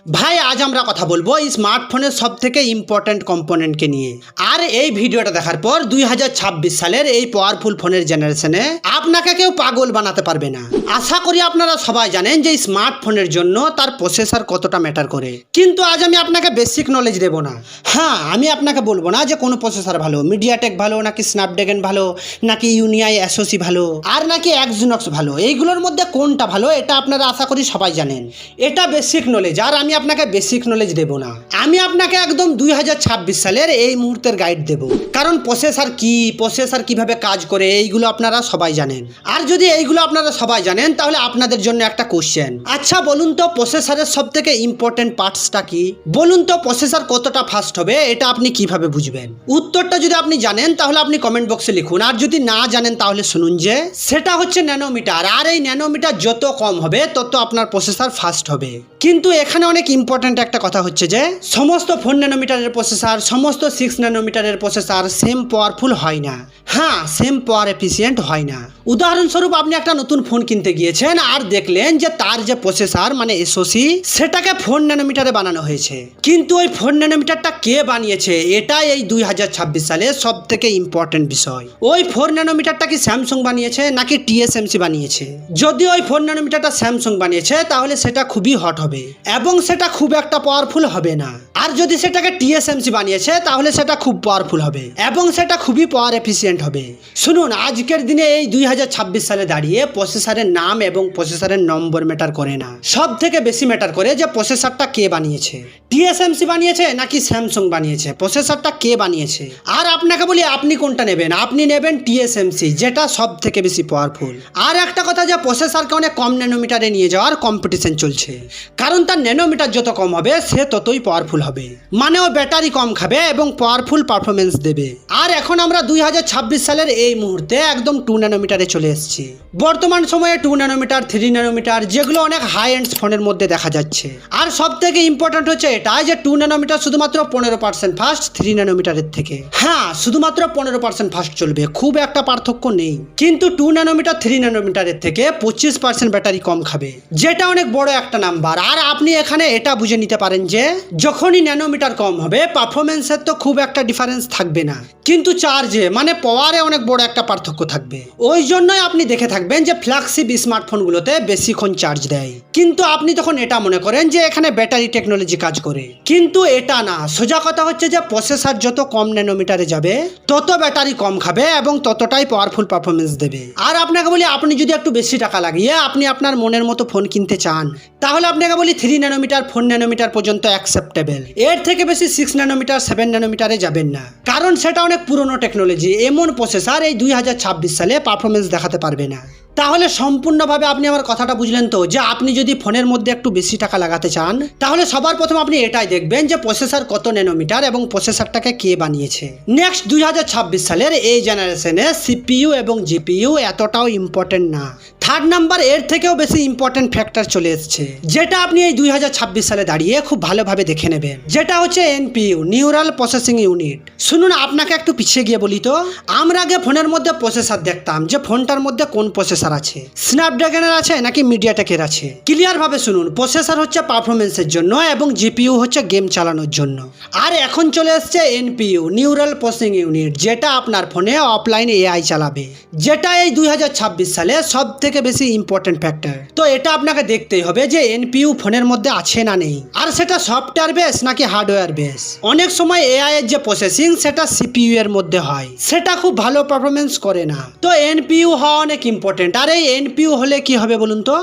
ভাই আজ আমরা কথা বলবো স্মার্টফোনের সবথেকে ইম্পর্ট্যান্ট কম্পোনেন্টকে নিয়ে। আর এই ভিডিওটা দেখার পর 2026 সালের এই পাওয়ারফুল ফোনের জেনারেশনে আপনাকে কেউ পাগল বানাতে পারবে না। আশা করি আপনারা সবাই জানেন যে স্মার্টফোনের জন্য তার প্রসেসর কতটা ম্যাটার করে, কিন্তু আজ আমি আপনাকে বেসিক নলেজ দেব না। হ্যাঁ, আমি আপনাকে বলবো না যে কোনো প্রসেসর ভালো, মিডিয়াটেক ভালো নাকি স্ন্যাপড্রাগন ভালো নাকি ইউনিআই এসওসি ভালো আর নাকি এক্সিনোক্স ভালো, এইগুলোর মধ্যে কোনটা ভালো এটা আপনারা আশা করি সবাই জানেন। এটা বেসিক নলেজ, আর আমি আপনাকে বেসিক নলেজ দেব না। আমি আপনাকে একদম 2026 সালের এই মুহূর্তের গাইড দেব, কারণ প্রসেসর কি, প্রসেসর কিভাবে কাজ করে এইগুলো আপনারা সবাই জানেন। আর যদি এইগুলো আপনারা সবাই জানেন তাহলে আপনাদের জন্য একটা কোশ্চেন, আচ্ছা বলুন তো প্রসেসরের সব থেকে ইম্পর্টেন্ট পার্টসটা কি? বলুন তো প্রসেসর কতটা ফাস্ট হবে এটা আপনি কিভাবে বুঝবেন? উত্তরটা যদি আপনি জানেন তাহলে আপনি কমেন্ট বক্সে লিখুন, আর যদি না জানেন তাহলে শুনুন যে সেটা হচ্ছে ন্যানোমিটার। আর এই ন্যানোমিটার যত কম হবে তত আপনার প্রসেসর ফাস্ট হবে। কিন্তু এখানে অনেক ইম্পর্ট্যান্ট একটা কথা হচ্ছে যে সমস্ত 4 ন্যানোমিটারের প্রসেসর, সমস্ত 6 ন্যানোমিটারের প্রসেসর সেম পাওয়ারফুল হয় না। হ্যাঁ, সেম পাওয়ার এফিসিয়েন্ট হয় না। উদাহরণস্বরূপ আপনি একটা নতুন ফোন কিনতে গিয়েছেন আর দেখলেন যে তার যে প্রসেসর মানে এসওসি সেটাকে 4 ন্যানোমিটারে বানানো হয়েছে, কিন্তু ওই 4 ন্যানোমিটারটা কে বানিয়েছে এটাই এই 2026 সালে সব থেকে ইম্পর্টেন্ট বিষয়। ওই 4 ন্যানোমিটারটা কি স্যামসাং বানিয়েছে নাকি টিএসএমসি বানিয়েছে? যদি ওই 4 ন্যানোমিটারটা স্যামসাং বানিয়েছে তাহলে সেটা খুবই হট হবে এবং সেটা খুব একটা পাওয়ারফুল হবে না। আর যদি সেটাকে টিএসএমসি বানিয়েছে তাহলে সেটা খুব পাওয়ারফুল হবে এবং সেটা খুবই পাওয়ার এফিসিয়েন্ট হবে। শুনুন, আজকের দিনে এই 2026 সালে দাঁড়িয়ে প্রসেসরের নাম এবং প্রসেসরের নম্বর ম্যাটার করে না, সব থেকে বেশি ম্যাটার করে যে প্রসেসরটা কে বানিয়েছে। টিএসএমসি বানিয়েছে নাকি স্যামসাং বানিয়েছে, প্রসেসরটা কে বানিয়েছে। আর আপনাকে বলি আপনি কোনটা নেবেন? আপনি নেবেন টিএসএমসি, যেটা সব থেকে বেশি পাওয়ারফুল। আর একটা কথা, যে প্রসেসরকে অনেক কম ন্যানোমিটারে নিয়ে যাওয়ার কম্পিটিশন চলছে, কারণ তার ন্যানোমিটার যত কম হবে সে ততই পাওয়ারফুল হবে, মানে ও ব্যাটারি কম খাবে এবং পাওয়ারফুল পারফরমেন্স দেবে। আর এখন আমরা 2026 সালের এই মুহূর্তে একদম 2 ন্যানোমিটারে চলে এসেছি। বর্তমান সময়ে 2 ন্যানোমিটার, 3 ন্যানোমিটার যেগুলো অনেক হাই এন্ড ফোনের মধ্যে দেখা যাচ্ছে। আর সব থেকে ইম্পর্টেন্ট হচ্ছে এটা যে 2 ন্যানোমিটার শুধুমাত্র 15% ফাস্ট 3 ন্যানোমিটারের থেকে। হ্যাঁ, শুধুমাত্র 15% ফাস্ট চলবে, খুব একটা পার্থক্য নেই। কিন্তু 2 ন্যানোমিটার 3 ন্যানোমিটারের থেকে 25% ব্যাটারি কম খাবে, যেটা অনেক বড় একটা নাম্বার। আর আপনি এখানে এটা বুঝে নিতে পারেন যে যখনই ন্যানোমিটার কম হবে পারফরমেন্সের তো খুব একটা ডিফারেন্স থাকবে না, কিন্তু চার্জে মানে পাওয়ারে অনেক বড় একটা পার্থক্য থাকবে। ওই জন্যই আপনি দেখে থাকবেন যে ফ্ল্যাগশিপ স্মার্টফোনগুলোতে বেশিক্ষণ চার্জ দেয়, কিন্তু আপনি তখন এটা মনে করেন যে এখানে ব্যাটারি টেকনোলজি কাজ করে, কিন্তু এটা না। সোজা কথা হচ্ছে যে প্রসেসর যত কম ন্যানোমিটারে যাবে তত ব্যাটারি কম খাবে এবং ততটাই পাওয়ারফুল পারফরমেন্স দেবে। আর আপনাকে বলি, আপনি যদি একটু বেশি টাকা লাগিয়ে আপনি আপনার মনের মতো ফোন কিনতে চান তাহলে আপনাকে বলি 3 ন্যানোমিটার 4 ন্যানোমিটার পর্যন্ত অ্যাকসেপ্টেবল। এর থেকে বেশি 6 ন্যানোমিটার 7 ন্যানোমিটারে যাবেন না, কারণ সেটা অনেক পুরনো টেকনোলজি। এমন প্রসেসর এই 2026 সালে পারফরমেন্স দেখাতে পারবে না। তাহলে সম্পূর্ণভাবে আপনি আমার কথাটা বুঝলেন তো, যে আপনি যদি ফোনের মধ্যে একটু বেশি টাকা লাগাতে চান তাহলে সবার প্রথম আপনি এটাই দেখবেন যে প্রসেসর কত ন্যানোমিটার এবং প্রসেসরটাকে কে বানিয়েছে। নেক্সট 2026 সালের এই জেনারেশনে সিপিইউ এবং জিপিইউ এতটাও ইম্পর্টেন্ট না। থার্ড নাম্বার, এর থেকেও বেশি ইম্পর্টেন্ট ফ্যাক্টর চলে এসছে, যেটা আপনি এই 2026 সালে দাঁড়িয়ে খুব ভালোভাবে দেখে নেবেন, যেটা হচ্ছে এনপিইউ, নিউরাল প্রসেসিং ইউনিট। শুনুন, আপনাকে একটু পিছিয়ে গিয়ে বলি তো, আমরা আগে ফোনের মধ্যে প্রসেসর দেখতাম যে ফোনটার মধ্যে কোন প্রসেসর আছে, স্ন্যাপড্রাগনের আছে নাকি মিডিয়াটেকের আছে। ক্লিয়ার ভাবে শুনুন, প্রসেসর হচ্ছে পারফরমেন্সের জন্য এবং জিপিইউ হচ্ছে গেম চালানোর জন্য। আর এখন চলে এসছে এনপিইউ, নিউরাল প্রসেসিং ইউনিট, যেটা আপনার ফোনে অফলাইন এআই চালাবে, যেটা এই 2026 সালে সব থেকে বেশি ইম্পর্টেন্ট ফ্যাক্টর। তো এটা আপনাকে দেখতেই হবে যে এনপিইউ ফোনের মধ্যে আছে না নেই, আর সেটা সফটওয়্যার বেস নাকি হার্ডওয়্যার বেস। অনেক সময় এআই এর যে প্রসেসিং সেটা সিপিইউ এর মধ্যে হয়, সেটা খুব ভালো পারফরমেন্স করে না। তো এনপিইউ হওয়া অনেক ইম্পর্টেন্ট। আর এই এনপিইউ হলে কি হবে বলুন তো,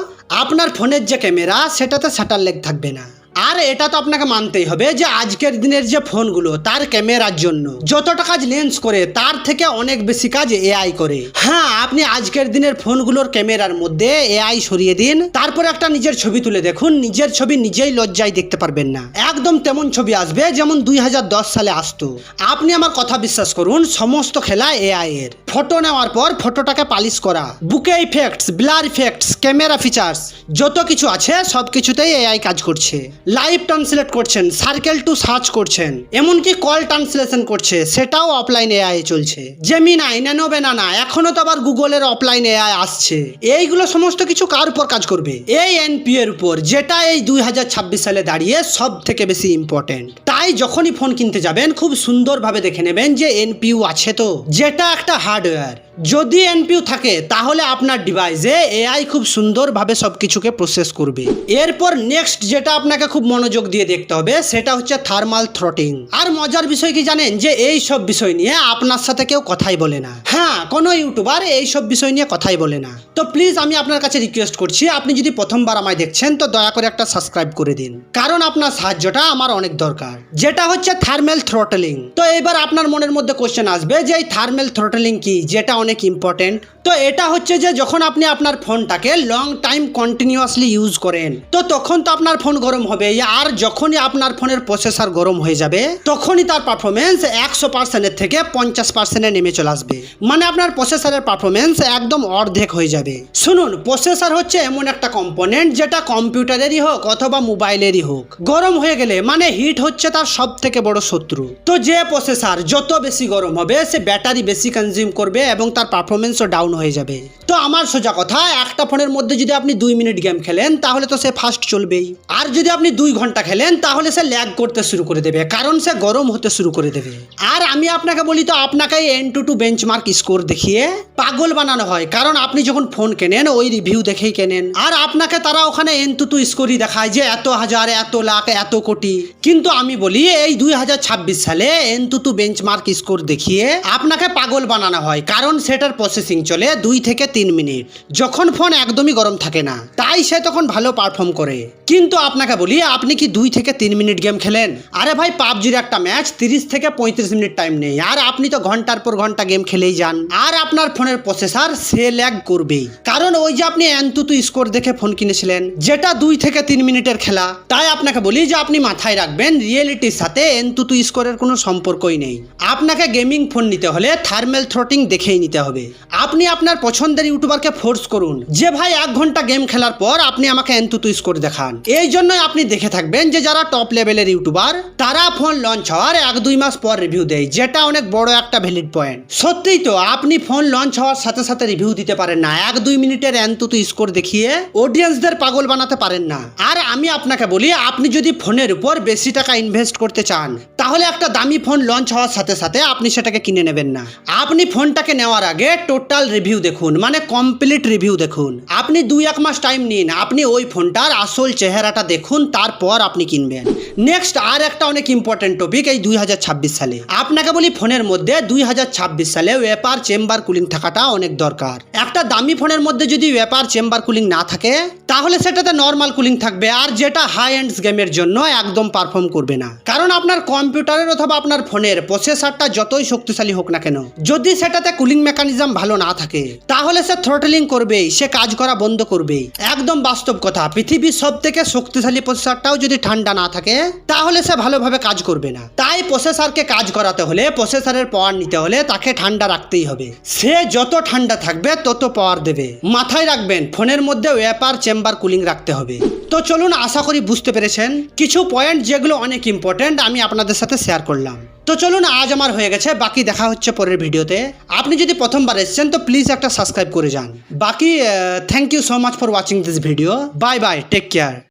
আপনার ফোনের যে ক্যামেরা সেটাতে শাটার লেগ থাকবে না। আর এটা তো আপনাকে মানতেই হবে যে আজকের দিনের যে ফোনগুলো তার ক্যামেরার জন্য যতটা কাজ লেন্স করে তার থেকে অনেক বেশি কাজ এআই করে। হ্যাঁ, আপনি আজকের দিনের ফোনগুলোর ক্যামেরার মধ্যে এআই সরিয়ে দিন, তারপর একটা নিজের ছবি তুলে দেখুন, নিজের ছবি নিজেই লজ্জায় দেখতে পারবেন না। একদম তেমন ছবি আসবে যেমন 2010 সালে আসতো। আপনি আমার কথা বিশ্বাস করুন, সমস্ত খেলা এআই এর। ফটো নেওয়ার পর ফটোটাকে পালিশ করা, বুকে effects, blur effects, camera features যত কিছু আছে সব কিছুতেই এআই কাজ করছে। টাইপ ট্রান্সলেট করছেন, সার্কেল টু সার্চ করছেন, এমনকি কল ট্রান্সলেশন করছে, সেটাও অফলাইন এআই চলছে। জেমিনাই, ন্যানো ব্যানানা, এখনো তো আবার গুগলের অফলাইন এআই আসছে। এইগুলো সমস্ত কিছু কার উপর কাজ করবে? এই এনপিইউ এর উপর, যেটা এই 2026 সালে দাঁড়িয়ে সব থেকে বেশি ইম্পর্টেন্ট। তাই যখনই ফোন কিনতে যাবেন খুব সুন্দরভাবে দেখে নেবেন যে এনপিইউ আছে তো, যেটা একটা হার্ডওয়্যার। যদি এনপিইউ থাকে তাহলে আপনার ডিভাইসে এআই খুব সুন্দরভাবে সব কিছুকে প্রসেস করবে। এরপর নেক্সট যেটা আপনাকে খুব মনোযোগ দিয়ে দেখতে হবে সেটা হচ্ছে থার্মাল থ্রটিং। আর মজার বিষয় কি জানেন, যে এই সব বিষয় নিয়ে আপনার সাথে কেউ কথাই বলে না। হ্যাঁ, কোনো ইউটিউবার এই সব বিষয় নিয়ে কথাই বলে না। তো প্লিজ আমি আপনার কাছে রিকোয়েস্ট করছি, আপনি যদি প্রথমবার আমায় দেখছেন তো দয়া করে একটা সাবস্ক্রাইব করে দিন, কারণ আপনার সাহায্যটা আমার অনেক দরকার। যেটা হচ্ছে থার্মাল থ্রটলিং। তো এবার আপনার মনের মধ্যে কোশ্চেন আসবে যে এই থার্মাল থ্রটলিং কি, যেটা অনেক ইম্পর্টেন্ট। তো এটা হচ্ছে যে যখন আপনি আপনার ফোনটাকে লং টাইম কন্টিনিউয়াসলি ইউজ করেন তো তখন তো আপনার ফোন গরম হবে, আর যখনই আপনার ফোনের প্রসেসর গরম হয়ে যাবে তখনই তার পারফরমেন্স 100% থেকে 50% নেমে চলে আসবে। মানে আপনার প্রসেসরের পারফরমেন্স একদম অর্ধেক হয়ে যাবে। শুনুন, প্রসেসর হচ্ছে এমন একটা কম্পোনেন্ট যেটা কম্পিউটারেরই হোক অথবা মোবাইলেরই হোক, গরম হয়ে গেলে মানে হিট হচ্ছে তার সব থেকে বড় শত্রু। তো যে প্রসেসর যত বেশি গরম হবে সে ব্যাটারি বেশি কনজিউম করবে এবং তার পারফরমেন্সও ডাউন হয়ে যাবে। তো আমার সোজা কথা, একটা ফোনের মধ্যে যদি আপনি 2 মিনিট গেম খেলেন তাহলে তো সে ফাস্ট চলবেই, আর যদি আপনি 2 ঘন্টা খেলেন তাহলে সে ল্যাগ করতে শুরু করে দেবে, কারণ সে গরম হতে শুরু করে দেবে। আর আমি আপনাকে বলি তো, আপনাকে AnTuTu বেঞ্চমার্ক স্কোর দেখিয়ে পাগল বানানো হয়, কারণ আপনি যখন ফোন কেনেন ওই রিভিউ দেখেই কেনেন, আর আপনাকে তারা ওখানে AnTuTu স্কোরই দেখায় যে এত হাজার, এত লাখ, এত কোটি। কিন্তু আমি বলি এই 2026 সালে AnTuTu বেঞ্চমার্ক স্কোর দেখিয়ে আপনাকে পাগল বানানো হয়, কারণ সেটার প্রসেসিং চলে 2 থেকে 3 মিনিট, যখন ফোন একদমই গরম থাকে না, তাই সে তখন ভালো পারফর্ম করে। কিন্তু আপনাকে বলি, আপনি কি 2 থেকে 3 মিনিট গেম খেলেন? আরে ভাই, পাবজির একটা ম্যাচ 30 থেকে 35 মিনিট টাইম নেই, আর আপনি তো ঘন্টার পর ঘন্টা গেম খেলেই যান, আর আপনার ফোনের প্রসেসর সে ল্যাগ করবেই, কারণ ওই যে আপনি AnTuTu স্কোর দেখে ফোন কিনেছিলেন যেটা 2 থেকে 3 মিনিটের খেলা। তাই আপনাকে বলি যে আপনি মাথায় রাখবেন, রিয়েলিটির সাথে AnTuTu স্কোরের কোনো সম্পর্কই নেই। আপনাকে গেমিং ফোন নিতে হলে থার্মাল থ্রটিং দেখেই নিতে হবে। আপনি আপনার পছন্দের ইউটিউবারকে ফোর্স করুন যে ভাই 1 ঘন্টা গেম খেলার পর আপনি আমাকে AnTuTu স্কোর দেখান। এই জন্যই আপনি দেখে থাকবেন যে যারা টপ লেভেলের ইউটিউবার তারা ফোন লঞ্চ হওয়ার 1-2 মাস পর রিভিউ দেয়, যেটা অনেক বড় একটা ভ্যালিড পয়েন্ট। সত্যিই তো, আপনি ফোন লঞ্চ হওয়ার সাথে সাথে রিভিউ দিতে পারেন না, 1-2 মিনিটের AnTuTu স্কোর দেখিয়ে অডিয়েন্সদের পাগল বানাতে পারেন না। আর আমি আপনাকে বলি, আপনি যদি ফোনের উপর বেশি টাকা ইনভেস্ট করতে চান তাহলে একটা দামি ফোন লঞ্চ হওয়ার সাথে সাথে আপনি সেটাকে কিনে নেবেন না। আপনি ফোনটাকে নেওয়ার আগে টোটাল রিভিউ দেখুন, মানে কমপ্লিট রিভিউ দেখুন। আপনি 2-1 মাস টাইম নিন, আপনি ওই ফোনটার আসল চেহারাটা দেখুন, তারপর আপনি কিনবেন। নেক্সট আর একটা অনেক ইম্পর্টেন্ট টপিক এই 2026 সালে। আপনাকে বলি, ফোনের মধ্যে 2026 সালে ওয়েপার চেম্বার কুলিং থাকাটা অনেক দরকার। একটা দামি ফোনের মধ্যে যদি ওয়েপার চেম্বার কুলিং না থাকে তাহলে সেটাতে নর্মাল কুলিং থাকবে, আর যেটা হাই এন্ডস গেমের জন্য একদম পারফর্ম করবে না, কারণ আপনার কম্পিউটারের অথবা আপনার ফোনের প্রসেসরটা যতই শক্তিশালী হোক না কেন, যদি সেটাতে কুলিং মেকানিজম ভালো না থাকে তাহলে সে থ্রটলিং করবেই, সে কাজ করা বন্ধ করবেই। একদম বাস্তব কথা, পৃথিবীর সব থেকে শক্তিশালী প্রসেসরটাও যদি ঠান্ডা না থাকে তাহলে সে ভালোভাবে কাজ করবে না। তাই প্রসেসরকে কাজ করাতে হলে, প্রসেসরের পাওয়ার নিতে হলে তাকে ঠান্ডা রাখতেই হবে। সে যত ঠান্ডা থাকবে তত পাওয়ার দেবে। মাথায় রাখবেন, ফোনের মধ্যে ওয়েপার চেম্বার কুলিং রাখতে হবে। তো চলুন, আশা করি বুঝতে পেরেছেন কিছু পয়েন্ট যেগুলো অনেক ইম্পর্টেন্ট আমি আপনাদের সাথে শেয়ার করলাম। তো চলুন, আজ আমার হয়ে গেছে, বাকি দেখা হচ্ছে পরের ভিডিওতে। আপনি যদি প্রথমবার এসেছেন তো প্লিজ একটা সাবস্ক্রাইব করে যান। বাকি thank you so much for watching this video. Bye bye, take care.